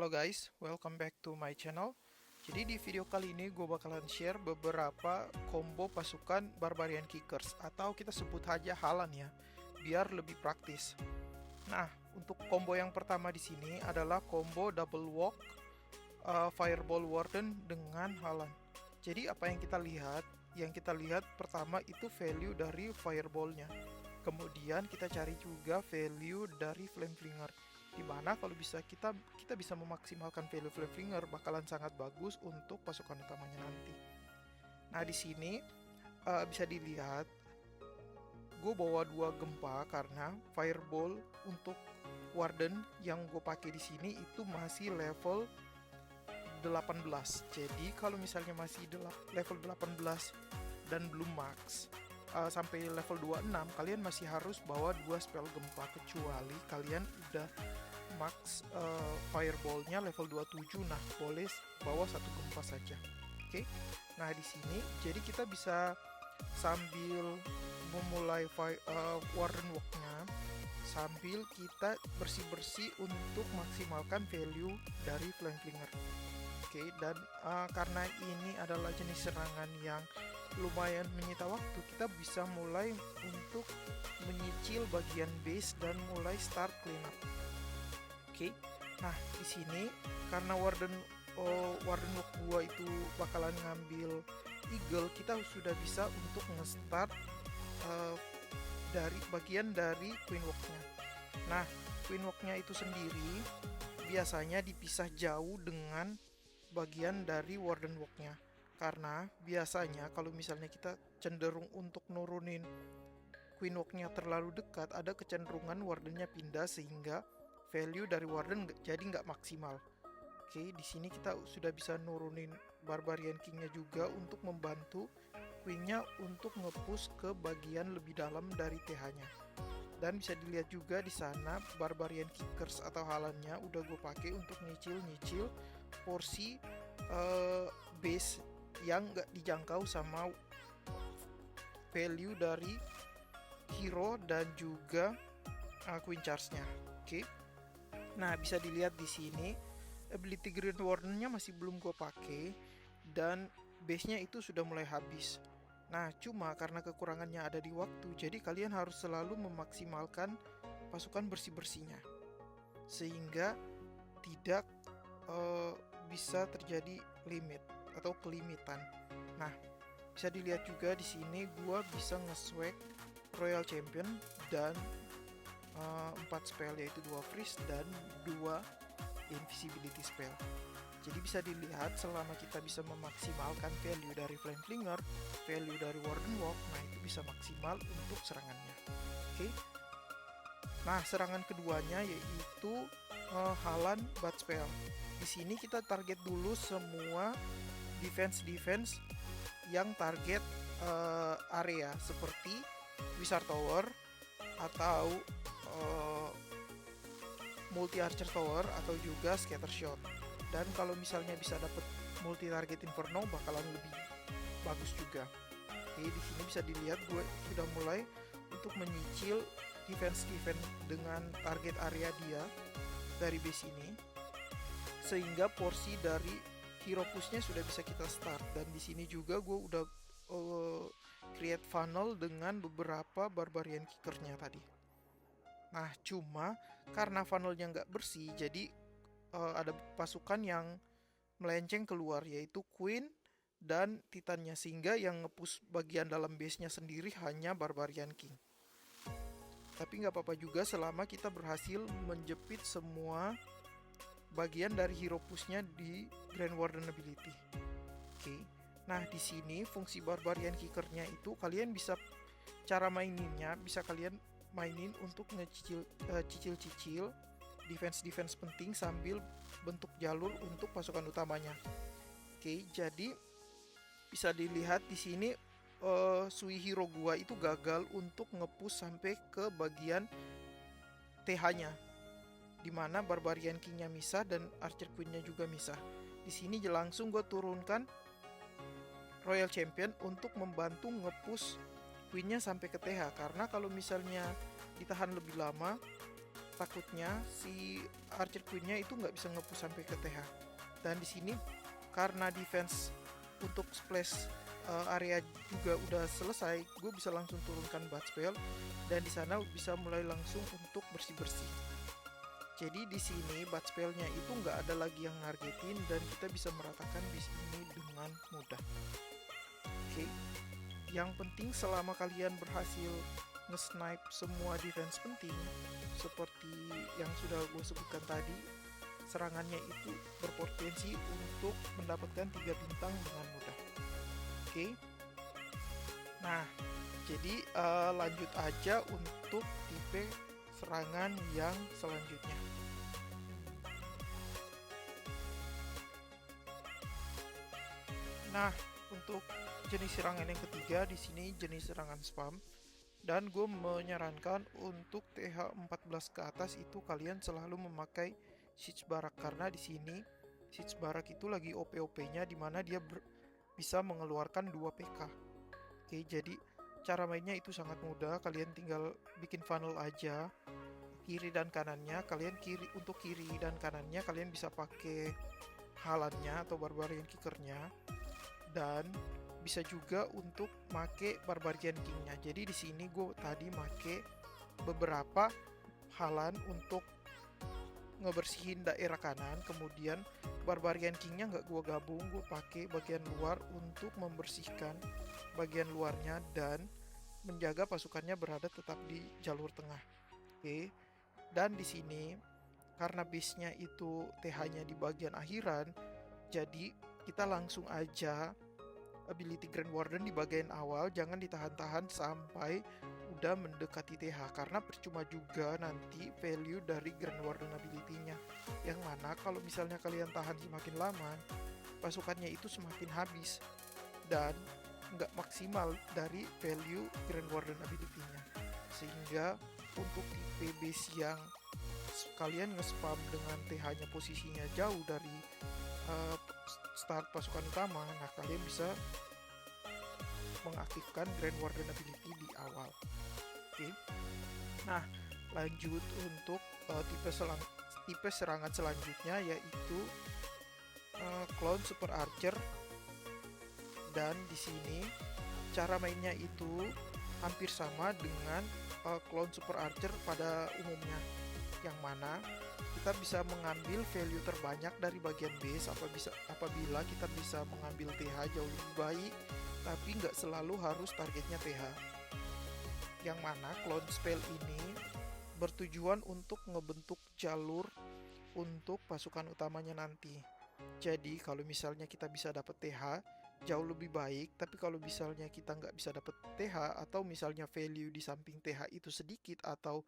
Halo guys, welcome back to my channel. Jadi di video kali ini gue bakalan share beberapa combo pasukan Barbarian Kickers atau kita sebut aja Halan ya, biar lebih praktis. Nah, untuk combo yang pertama di sini adalah combo double walk Fireball Warden dengan Halan. Jadi apa yang kita lihat? Yang kita lihat pertama itu value dari Fireballnya. Kemudian kita cari juga value dari Flameflinger. Dimana kalau kita bisa memaksimalkan value Flameflinger bakalan sangat bagus untuk pasukan utamanya nanti. Nah di sini bisa dilihat gue bawa 2 gempa karena Fireball untuk Warden yang gue pakai di sini itu masih level 18. Jadi kalau misalnya masih level 18 dan belum max sampai level 26, kalian masih harus bawa 2 spell gempa kecuali kalian udah max fireballnya level 27. Nah, boleh bawa 1 gempa saja. Oke. Nah, di sini jadi kita bisa sambil memulai Warden Walk-nya sambil kita bersih-bersih untuk maksimalkan value dari Flameflinger. Oke, dan karena ini adalah jenis serangan yang lumayan menyita waktu, kita bisa mulai untuk menyicil bagian base dan mulai start cleanup. Oke, nah di sini karena Warden Walk 2 itu bakalan ngambil Eagle, kita sudah bisa untuk nge-start dari bagian dari Queen Walk-nya. Nah, Queen Walk-nya itu sendiri biasanya dipisah jauh dengan bagian dari Warden Walk-nya. Karena biasanya kalau misalnya kita cenderung untuk nurunin Queen Walk-nya terlalu dekat, ada kecenderungan Warden-nya pindah sehingga value dari Warden jadi nggak maksimal. Oke, di sini kita sudah bisa nurunin Barbarian King-nya juga untuk membantu Queen-nya untuk nge-push ke bagian lebih dalam dari TH-nya. Dan bisa dilihat juga di sana Barbarian Kickers atau halannya udah gue pakai untuk nyicil porsi base yang nggak dijangkau sama value dari hero dan juga Queen Charge-nya. Oke. Nah, bisa dilihat di sini ability Green Warden-nya masih belum gue pakai dan base-nya itu sudah mulai habis. Nah, cuma karena kekurangannya ada di waktu, jadi kalian harus selalu memaksimalkan pasukan bersih-bersihnya sehingga tidak bisa terjadi limit atau kelimitan. Nah, bisa dilihat juga di sini gue bisa nge-swag Royal Champion dan 4 spell, yaitu 2 freeze dan 2 invisibility spell. Jadi bisa dilihat selama kita bisa memaksimalkan value dari Flameflinger, value dari Warden Walk, nah itu bisa maksimal untuk serangannya. Oke. Nah, serangan keduanya yaitu Halan Bat Spell. Di sini kita target dulu semua defense yang target area seperti Wizard Tower atau multi archer tower atau juga scatter shot. Dan kalau misalnya bisa dapat multi target inferno bakalan lebih bagus juga. Oke, di sini bisa dilihat gue sudah mulai untuk menyicil defense dengan target area dia dari base ini sehingga porsi dari hero pushnya sudah bisa kita start. Dan di sini juga gue udah create funnel dengan beberapa Barbarian Kickernya tadi. Nah, cuma karena funnelnya nggak bersih, jadi ada pasukan yang melenceng keluar, yaitu Queen dan Titannya, sehingga yang nge-push bagian dalam base-nya sendiri hanya Barbarian King. Tapi nggak apa-apa juga selama kita berhasil menjepit semua bagian dari hero push-nya di Grand Warden ability. Oke. Nah, di sini fungsi Barbarian Kicker-nya itu kalian bisa cara maininnya bisa kalian mainin untuk cicil defense penting sambil bentuk jalur untuk pasukan utamanya. Oke, jadi bisa dilihat di sini Sui hero gua itu gagal untuk nge-push sampai ke bagian TH-nya, dimana Barbarian King-nya misah dan Archer Queen-nya juga misah. Di sini langsung gue turunkan Royal Champion untuk membantu nge-push Queen-nya sampai ke TH, karena kalau misalnya ditahan lebih lama takutnya si Archer Queen-nya itu nggak bisa nge-push sampai ke TH. Dan di sini karena defense untuk splash area juga udah selesai, gue bisa langsung turunkan Bat Spell dan di sana bisa mulai langsung untuk bersih-bersih. Jadi di sini Bat Spell-nya itu nggak ada lagi yang nargetin dan kita bisa meratakan base ini dengan mudah. Oke, yang penting selama kalian berhasil nge-snipe semua defense penting seperti yang sudah gue sebutkan tadi, serangannya itu berpotensi untuk mendapatkan 3 bintang dengan mudah. Oke. Nah, jadi lanjut aja untuk tipe serangan yang selanjutnya. Nah, untuk jenis serangan yang ketiga di sini jenis serangan spam. Dan gue menyarankan untuk TH 14 ke atas itu kalian selalu memakai Siege Barak karena di sini Siege Barak itu lagi OP-OP-nya dimana dia bisa mengeluarkan 2 PK. Oke, jadi cara mainnya itu sangat mudah, kalian tinggal bikin funnel aja. Kiri dan kanannya kalian untuk kiri dan kanannya kalian bisa pakai halannya atau barbarian kickernya. Dan bisa juga untuk make Barbarian King-nya. Jadi di sini gue tadi make beberapa halan untuk ngebersihin daerah kanan, kemudian Barbarian King-nya nggak gue gabung, gue pakai bagian luar untuk membersihkan bagian luarnya dan menjaga pasukannya berada tetap di jalur tengah. Oke. Dan di sini karena base-nya itu TH-nya di bagian akhiran, jadi kita langsung aja ability Grand Warden di bagian awal, jangan ditahan-tahan sampai udah mendekati TH karena percuma juga nanti value dari Grand Warden ability-nya, yang mana kalau misalnya kalian tahan semakin lama pasukannya itu semakin habis dan nggak maksimal dari value Grand Warden ability-nya. Sehingga untuk tipe base yang kalian nge-spam dengan TH-nya posisinya jauh dari start pasukan utama, nah kalian bisa mengaktifkan Grand Warden ability di awal. Oke. Nah, lanjut untuk tipe serangan selanjutnya yaitu Clone Super Archer. Dan di sini cara mainnya itu hampir sama dengan Clone Super Archer pada umumnya, yang mana kita bisa mengambil value terbanyak dari bagian base apabila kita bisa mengambil TH jauh lebih baik, tapi nggak selalu harus targetnya TH. Yang mana clone spell ini bertujuan untuk ngebentuk jalur untuk pasukan utamanya nanti. Jadi kalau misalnya kita bisa dapat TH jauh lebih baik, tapi kalau misalnya kita nggak bisa dapat TH atau misalnya value di samping TH itu sedikit atau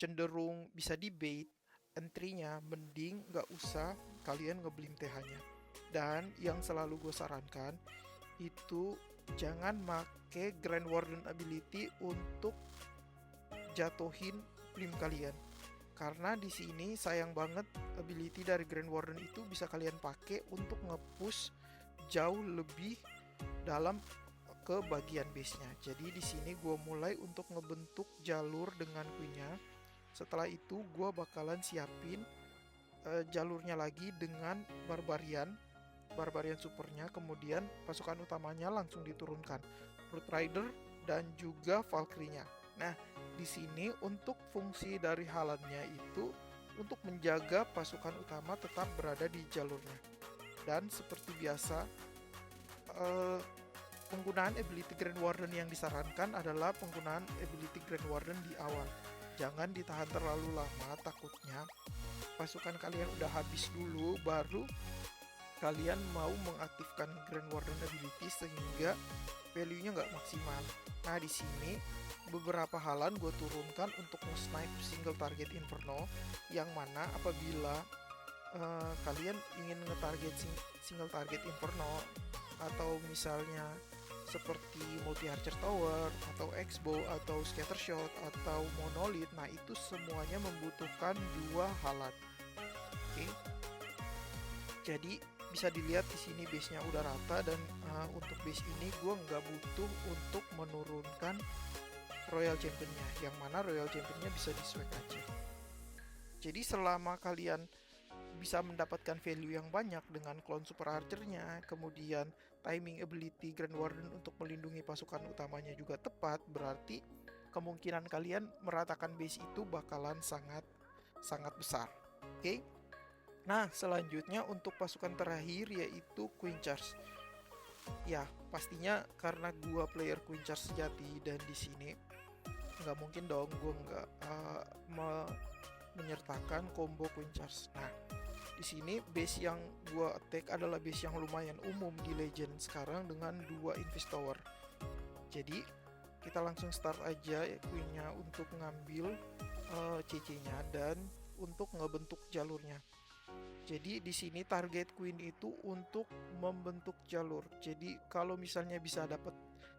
cenderung bisa di bait entry-nya, mending nggak usah kalian ngeblim TH-nya. Dan yang selalu gue sarankan itu jangan make Grand Warden ability untuk jatuhin blim kalian, karena di sini sayang banget ability dari Grand Warden itu bisa kalian pakai untuk nge-push jauh lebih dalam ke bagian base-nya. Jadi di sini gue mulai untuk ngebentuk jalur dengan queen-nya. Setelah itu gue bakalan siapin jalurnya lagi dengan barbarian supernya, kemudian pasukan utamanya langsung diturunkan Brute Rider dan juga Valkyrie-nya. Nah, di sini untuk fungsi dari halannya itu untuk menjaga pasukan utama tetap berada di jalurnya. Dan seperti biasa, penggunaan ability Grand Warden yang disarankan adalah penggunaan ability Grand Warden di awal. Jangan ditahan terlalu lama, takutnya pasukan kalian udah habis dulu baru kalian mau mengaktifkan Grand Warden ability sehingga value-nya nggak maksimal. Nah, di sini beberapa halan gue turunkan untuk nge-snipe single target Inferno, yang mana apabila kalian ingin nge-target single target Inferno atau misalnya seperti multi archer tower atau X-bow atau scatter shot atau monolith, nah itu semuanya membutuhkan 2 halan. Oke. Jadi bisa dilihat di sini base-nya udah rata dan untuk base ini gue nggak butuh untuk menurunkan Royal Championnya, yang mana Royal Championnya bisa di swag aja. Jadi selama kalian bisa mendapatkan value yang banyak dengan clone super archernya, kemudian timing ability Grand Warden untuk melindungi pasukan utamanya juga tepat, berarti kemungkinan kalian meratakan base itu bakalan sangat besar. Oke. Nah, selanjutnya untuk pasukan terakhir yaitu Queen Charge. Ya, pastinya karena gua player Queen Charge sejati, dan di sini nggak mungkin dong gua nggak menyertakan combo Queen Charge. Nah, di sini base yang gua attack adalah base yang lumayan umum di Legend sekarang dengan 2 Invis Tower. Jadi kita langsung start aja ya Queen-nya untuk ngambil CC-nya dan untuk ngebentuk jalurnya. Jadi di sini target Queen itu untuk membentuk jalur. Jadi kalau misalnya bisa dapat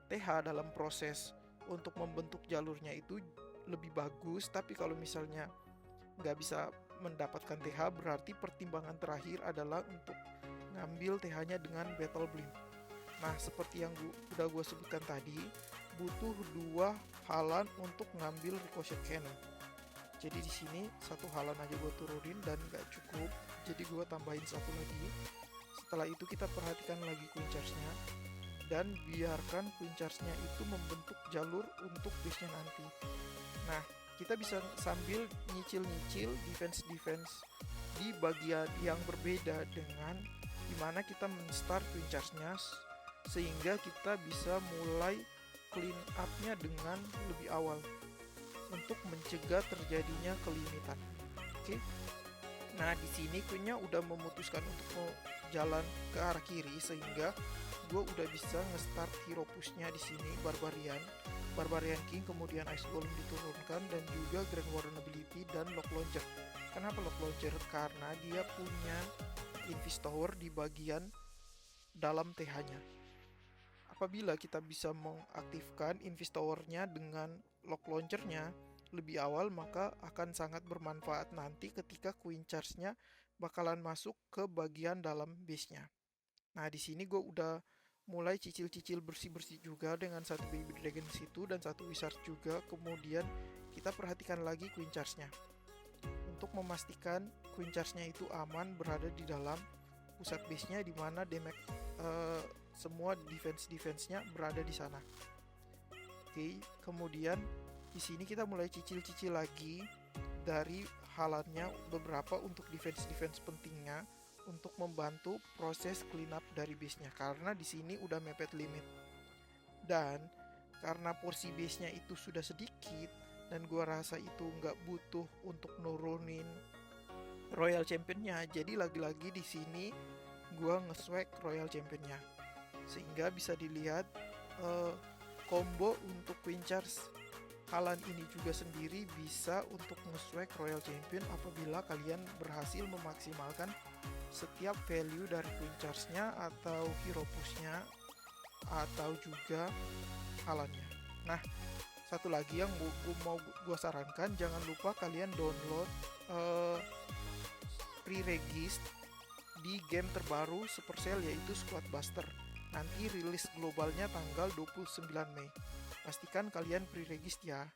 TH dalam proses untuk membentuk jalurnya itu lebih bagus, tapi kalau misalnya nggak bisa mendapatkan TH, berarti pertimbangan terakhir adalah untuk ngambil TH-nya dengan Battle Beam. Nah, seperti yang udah gue sebutkan tadi, butuh 2 halan untuk ngambil Ricochet Cannon. Jadi di sini 1 halan aja gue turunin dan nggak cukup, jadi gue tambahin 1 lagi. Setelah itu kita perhatikan lagi Queen Charge-nya dan biarkan Queen Charge-nya itu membentuk jalur untuk base-nya nanti. Nah, kita bisa sambil nyicil-nyicil defense di bagian yang berbeda dengan dimana kita men-start Queen Charge-nya, sehingga kita bisa mulai clean up-nya dengan lebih awal untuk mencegah terjadinya kelimitan. Oke. Nah, di sini Queen-nya udah memutuskan untuk jalan ke arah kiri, sehingga gue udah bisa nge-start hero push-nya di sini Barbarian King, kemudian Ice Golem diturunkan, dan juga Grand Warden ability dan Lock Launcher. Kenapa Lock Launcher? Karena dia punya Invis Tower di bagian dalam TH-nya. Apabila kita bisa mengaktifkan Invis Tower-nya dengan Lock Launcher-nya lebih awal, maka akan sangat bermanfaat nanti ketika Queen Charge-nya bakalan masuk ke bagian dalam base-nya. Nah, di sini gue udah mulai cicil-cicil bersih-bersih juga dengan 1 Baby Dragon situ dan 1 Wizard juga. Kemudian kita perhatikan lagi Queen Charge-nya untuk memastikan Queen Charge-nya itu aman berada di dalam pusat base-nya, dimana damage semua defense-nya berada di sana. Oke, kemudian di sini kita mulai cicil-cicil lagi dari halannya beberapa untuk defense pentingnya untuk membantu proses clean up dari base-nya, karena di sini udah mepet limit. Dan karena porsi base-nya itu sudah sedikit dan gua rasa itu nggak butuh untuk nurunin Royal Champion-nya, jadi lagi-lagi di sini gua nge-swag Royal Champion-nya, sehingga bisa dilihat combo untuk Queen Charge halan ini juga sendiri bisa untuk nge-swag Royal Champion apabila kalian berhasil memaksimalkan setiap value dari Queen Charge-nya atau hero push-nya atau juga halannya. Nah, satu lagi yang mau gue sarankan, jangan lupa kalian download pre-regist di game terbaru Supercell yaitu Squad Buster. Nanti rilis globalnya tanggal 29 Mei. Pastikan kalian pre-regist ya.